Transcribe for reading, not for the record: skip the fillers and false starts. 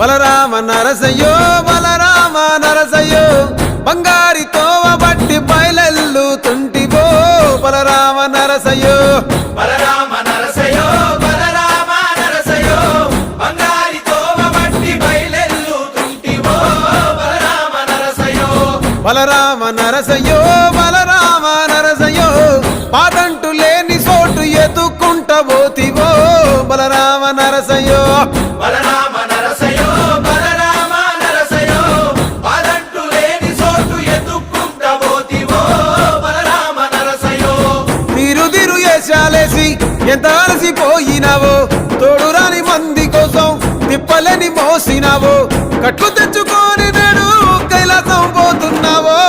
బలరామ నరసయ్యో బలరామ నరసయ్యో బంగారి తోవ బట్టి బయలెల్లుతుంటివో బలరామ నరసయ్యో బలరామ నరసయ్యో బలరామ నరసయ్యో బంగారి తోవ బట్టి బయలెల్లుతుంటివో బలరామ నరసయ్యో బలరామ నరసయ్యో బలరామ నరసయ్యో పాదంటు లేని చోటు ఎత్తుకుంటబోతివో బలరామ నరసయ్యో బలరామ నరసయ్యో బలరామ నరసయ్యో పాదంటు లేని చోటు ఎత్తుకుంటబోతివో బలరామ నరసయ్యో తిరు ఏషాలేసి ఎంత అలసిపోయినావో తోడురాని మంది కోసం తిప్పలేని మోసినావో కట్లు తెచ్చుకొని నేడు కైలాసం పోతున్నావో